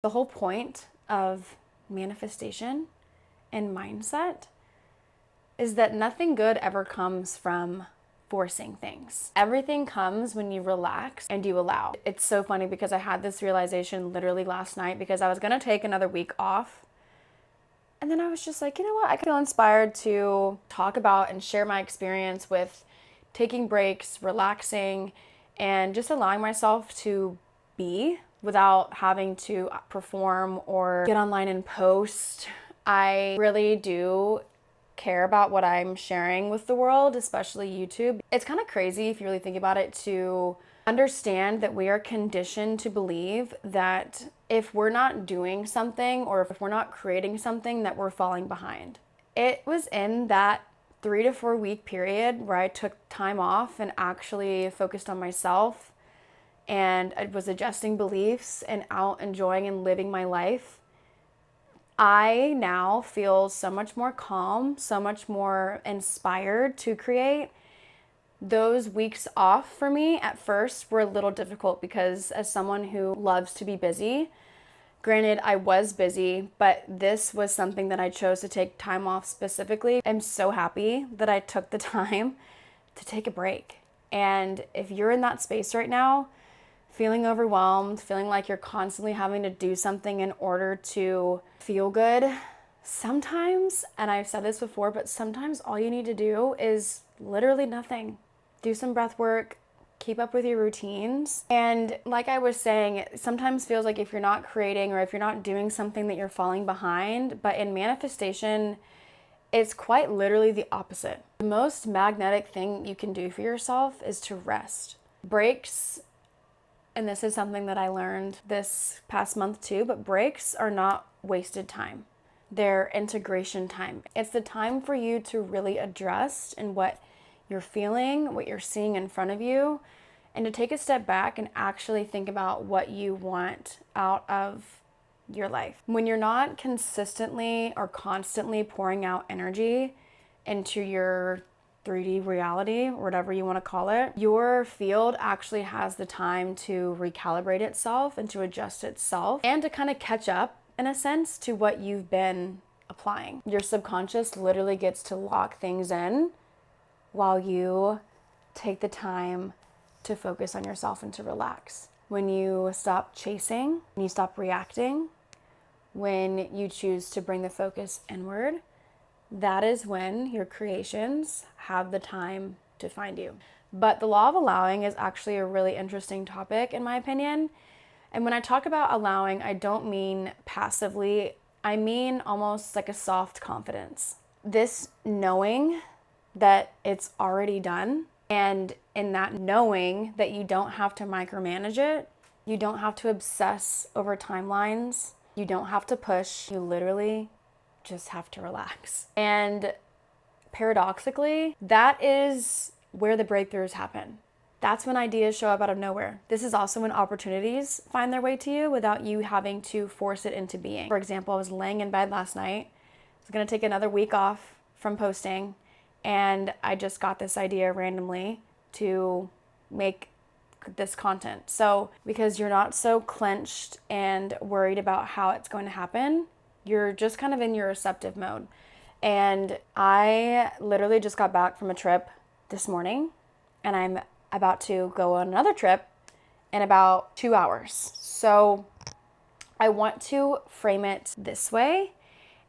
The whole point of manifestation and mindset is that nothing good ever comes from forcing things. Everything comes when you relax and you allow. It's so funny because I had this realization literally last night because I was gonna take another week off. And then I was just like, you know what? I feel inspired to talk about and share my experience with taking breaks, relaxing, and just allowing myself to be without having to perform or get online and post. I really do care about what I'm sharing with the world, especially YouTube. It's kind of crazy if you really think about it to understand that we are conditioned to believe that if we're not doing something or if we're not creating something that we're falling behind. It was in that 3 to 4 week period where I took time off and actually focused on myself and I was adjusting beliefs and out enjoying and living my life. I now feel so much more calm, so much more inspired to create. Those weeks off for me at first were a little difficult because as someone who loves to be busy, granted I was busy, but this was something that I chose to take time off specifically. I'm so happy that I took the time to take a break. And if you're in that space right now, feeling overwhelmed, feeling like you're constantly having to do something in order to feel good, sometimes, and I've said this before, but sometimes all you need to do is literally nothing. Do some breath work, keep up with your routines. And like I was saying, it sometimes feels like if you're not creating or if you're not doing something that you're falling behind, but in manifestation, it's quite literally the opposite. The most magnetic thing you can do for yourself is to rest. Breaks, and this is something that I learned this past month too, but breaks are not wasted time. They're integration time. It's the time for you to really adjust in what you're feeling, what you're seeing in front of you, and to take a step back and actually think about what you want out of your life. When you're not consistently or constantly pouring out energy into your 3D reality, or whatever you want to call it, your field actually has the time to recalibrate itself and to adjust itself and to kind of catch up in a sense to what you've been applying. Your subconscious literally gets to lock things in while you take the time to focus on yourself and to relax. When you stop chasing, when you stop reacting, when you choose to bring the focus inward, that is when your creations have the time to find you. But the law of allowing is actually a really interesting topic in my opinion. And when I talk about allowing, I don't mean passively. I mean almost like a soft confidence. This knowing that it's already done, and in that knowing that you don't have to micromanage it, you don't have to obsess over timelines, you don't have to push, you literally just have to relax. And paradoxically, that is where the breakthroughs happen. That's when ideas show up out of nowhere. This is also when opportunities find their way to you without you having to force it into being. For example, I was laying in bed last night. I was gonna take another week off from posting, and I just got this idea randomly to make this content. So because you're not so clenched and worried about how it's going to happen, you're just kind of in your receptive mode. And I literally just got back from a trip this morning, and I'm about to go on another trip in about 2 hours. So I want to frame it this way.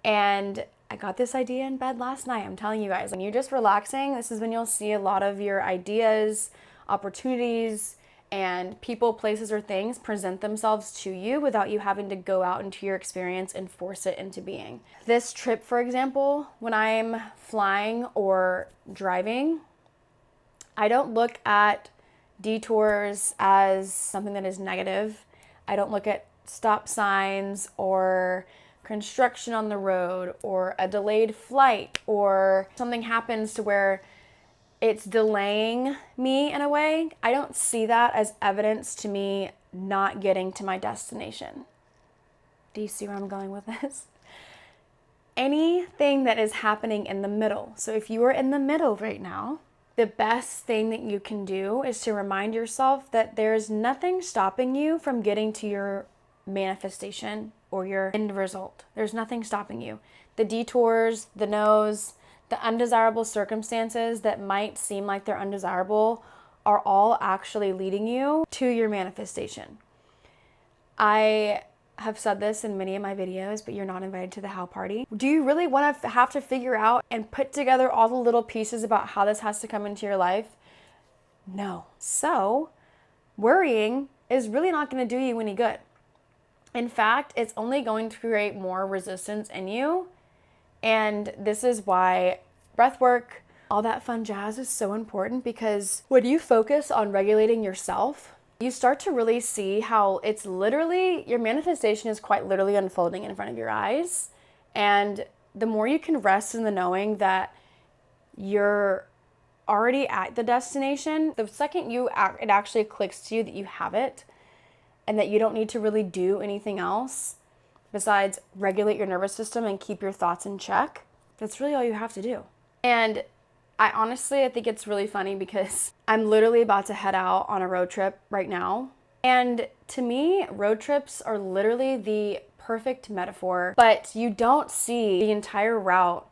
And I got this idea in bed last night. I'm telling you guys, when you're just relaxing, this is when you'll see a lot of your ideas, opportunities, and people, places, or things present themselves to you without you having to go out into your experience and force it into being. This trip, for example, when I'm flying or driving, I don't look at detours as something that is negative. I don't look at stop signs or construction on the road or a delayed flight or something happens to where it's delaying me in a way. I don't see that as evidence to me not getting to my destination. Do you see where I'm going with this? Anything that is happening in the middle. So if you are in the middle right now, the best thing that you can do is to remind yourself that there's nothing stopping you from getting to your manifestation or your end result. There's nothing stopping you. The detours, the no's, the undesirable circumstances that might seem like they're undesirable are all actually leading you to your manifestation. I have said this in many of my videos, but you're not invited to the how party. Do you really want to have to figure out and put together all the little pieces about how this has to come into your life? No. So worrying is really not going to do you any good. In fact, it's only going to create more resistance in you. And this is why breath work, all that fun jazz is so important, because when you focus on regulating yourself, you start to really see how it's literally, your manifestation is quite literally unfolding in front of your eyes. And the more you can rest in the knowing that you're already at the destination, the second it actually clicks to you that you have it and that you don't need to really do anything else besides regulate your nervous system and keep your thoughts in check, that's really all you have to do. And I think it's really funny because I'm literally about to head out on a road trip right now. And to me, road trips are literally the perfect metaphor, but you don't see the entire route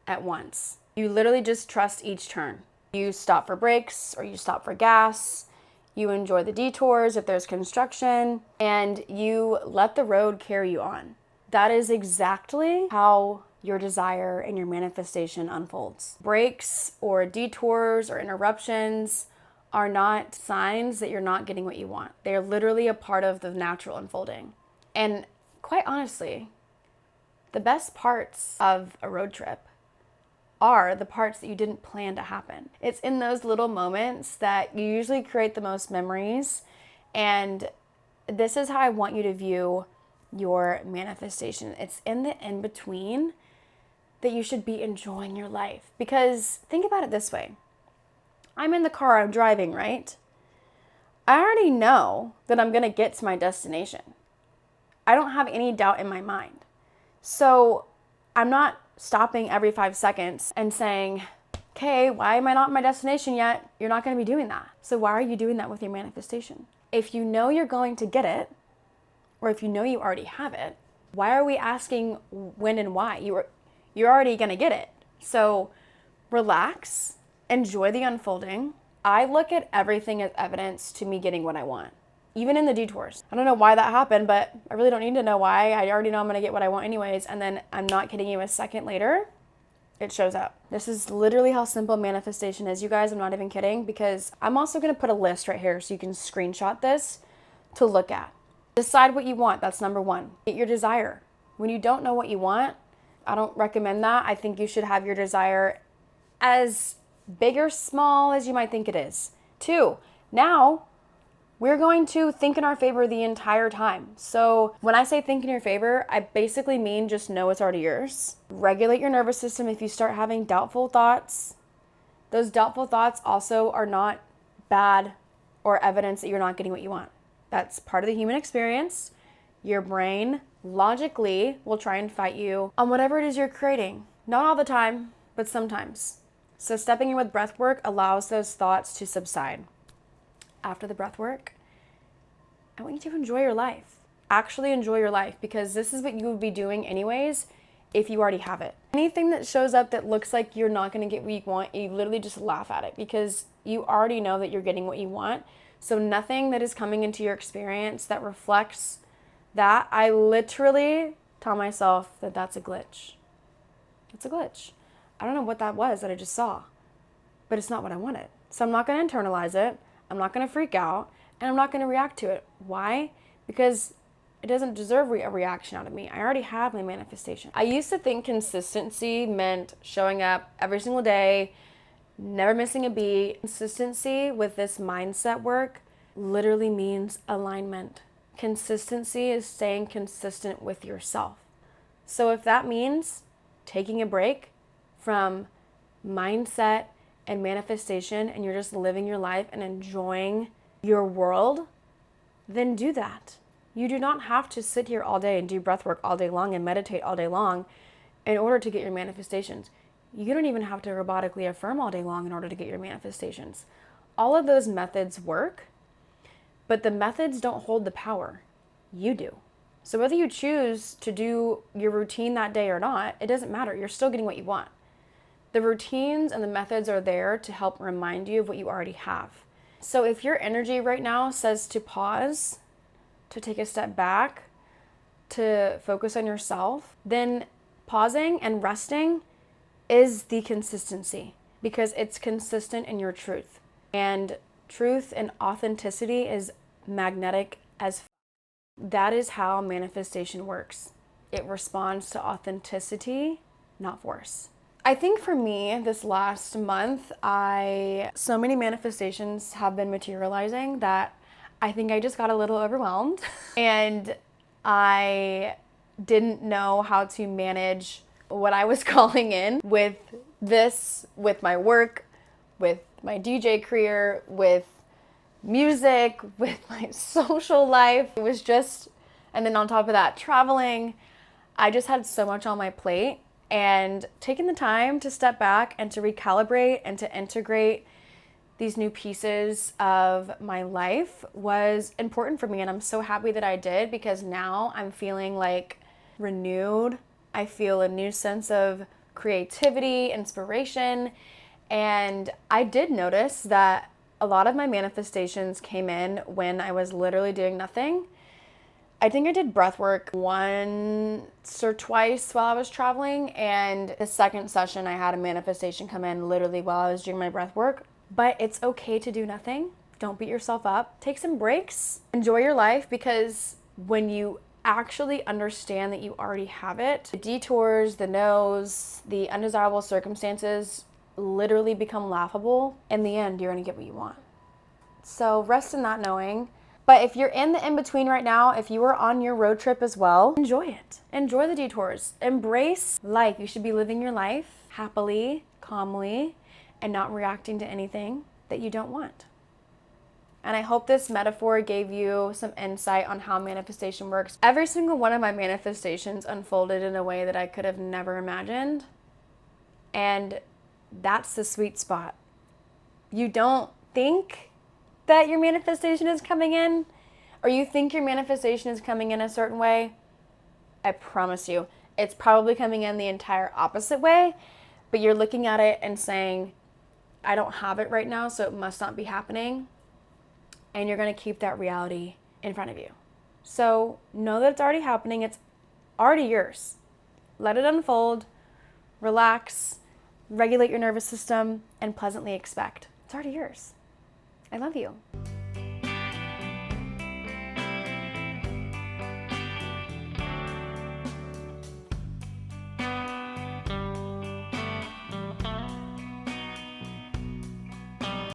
at once. You literally just trust each turn. You stop for breaks or you stop for gas. You enjoy the detours if there's construction, and you let the road carry you on. That is exactly how your desire and your manifestation unfolds. Breaks or detours or interruptions are not signs that you're not getting what you want. They're literally a part of the natural unfolding. And quite honestly, the best parts of a road trip are the parts that you didn't plan to happen. It's in those little moments that you usually create the most memories. And this is how I want you to view your manifestation. It's in the in-between that you should be enjoying your life. Because think about it this way. I'm in the car, I'm driving, right? I already know that I'm gonna get to my destination. I don't have any doubt in my mind. So I'm not stopping every 5 seconds and saying, okay, why am I not in my destination yet? You're not going to be doing that. So why are you doing that with your manifestation? If you know you're going to get it, or if you know you already have it, why are we asking when and why? You're already going to get it. So relax, enjoy the unfolding. I look at everything as evidence to me getting what I want. Even in the detours. I don't know why that happened, but I really don't need to know why. I already know I'm going to get what I want anyways. And then I'm not kidding you, a second later, it shows up. This is literally how simple manifestation is, you guys. I'm not even kidding, because I'm also going to put a list right here so you can screenshot this to look at. Decide what you want. That's number one. Get your desire. When you don't know what you want, I don't recommend that. I think you should have your desire as big or small as you might think it is. 2, now we're going to think in our favor the entire time. So when I say think in your favor, I basically mean just know it's already yours. Regulate your nervous system if you start having doubtful thoughts. Those doubtful thoughts also are not bad or evidence that you're not getting what you want. That's part of the human experience. Your brain logically will try and fight you on whatever it is you're creating. Not all the time, but sometimes. So stepping in with breath work allows those thoughts to subside. After the breath work, I want you to enjoy your life. Actually enjoy your life, because this is what you would be doing anyways if you already have it. Anything that shows up that looks like you're not going to get what you want, you literally just laugh at it, because you already know that you're getting what you want. So nothing that is coming into your experience that reflects that, I literally tell myself that that's a glitch. It's a glitch. I don't know what that was that I just saw, but it's not what I wanted. So I'm not going to internalize it. I'm not going to freak out, and I'm not going to react to it. Why? Because it doesn't deserve a reaction out of me. I already have my manifestation. I used to think consistency meant showing up every single day, never missing a beat. Consistency with this mindset work literally means alignment. Consistency is staying consistent with yourself. So if that means taking a break from mindset and manifestation, and you're just living your life and enjoying your world, then do that. You do not have to sit here all day and do breath work all day long and meditate all day long in order to get your manifestations. You don't even have to robotically affirm all day long in order to get your manifestations. All of those methods work, but the methods don't hold the power. You do. So whether you choose to do your routine that day or not, it doesn't matter. You're still getting what you want. The routines and the methods are there to help remind you of what you already have. So if your energy right now says to pause, to take a step back, to focus on yourself, then pausing and resting is the consistency, because it's consistent in your truth. And truth and authenticity is magnetic as that is how manifestation works. It responds to authenticity, not force. I think for me, this last month, so many manifestations have been materializing that I think I just got a little overwhelmed and I didn't know how to manage what I was calling in with this, with my work, with my DJ career, with music, with my social life. It was just, and then on top of that, traveling. I just had so much on my plate, and taking the time to step back and to recalibrate and to integrate these new pieces of my life was important for me. And I'm so happy that I did, because now I'm feeling like renewed. I feel a new sense of creativity, inspiration. And I did notice that a lot of my manifestations came in when I was literally doing nothing. I think I did breath work once or twice while I was traveling, and the second session I had a manifestation come in literally while I was doing my breath work. But it's okay to do nothing. Don't beat yourself up. Take some breaks. Enjoy your life, because when you actually understand that you already have it, the detours, the no's, the undesirable circumstances literally become laughable. In the end, you're gonna get what you want. So rest in not knowing. But if you're in the in-between right now, if you are on your road trip as well, enjoy it. Enjoy the detours. Embrace life. You should be living your life happily, calmly, and not reacting to anything that you don't want. And I hope this metaphor gave you some insight on how manifestation works. Every single one of my manifestations unfolded in a way that I could have never imagined. And that's the sweet spot. You don't think that your manifestation is coming in, or you think your manifestation is coming in a certain way. I promise you, it's probably coming in the entire opposite way, but you're looking at it and saying, I don't have it right now, so it must not be happening. And you're going to keep that reality in front of you. So know that it's already happening. It's already yours. Let it unfold, relax, regulate your nervous system, and pleasantly expect. It's already yours. I love you.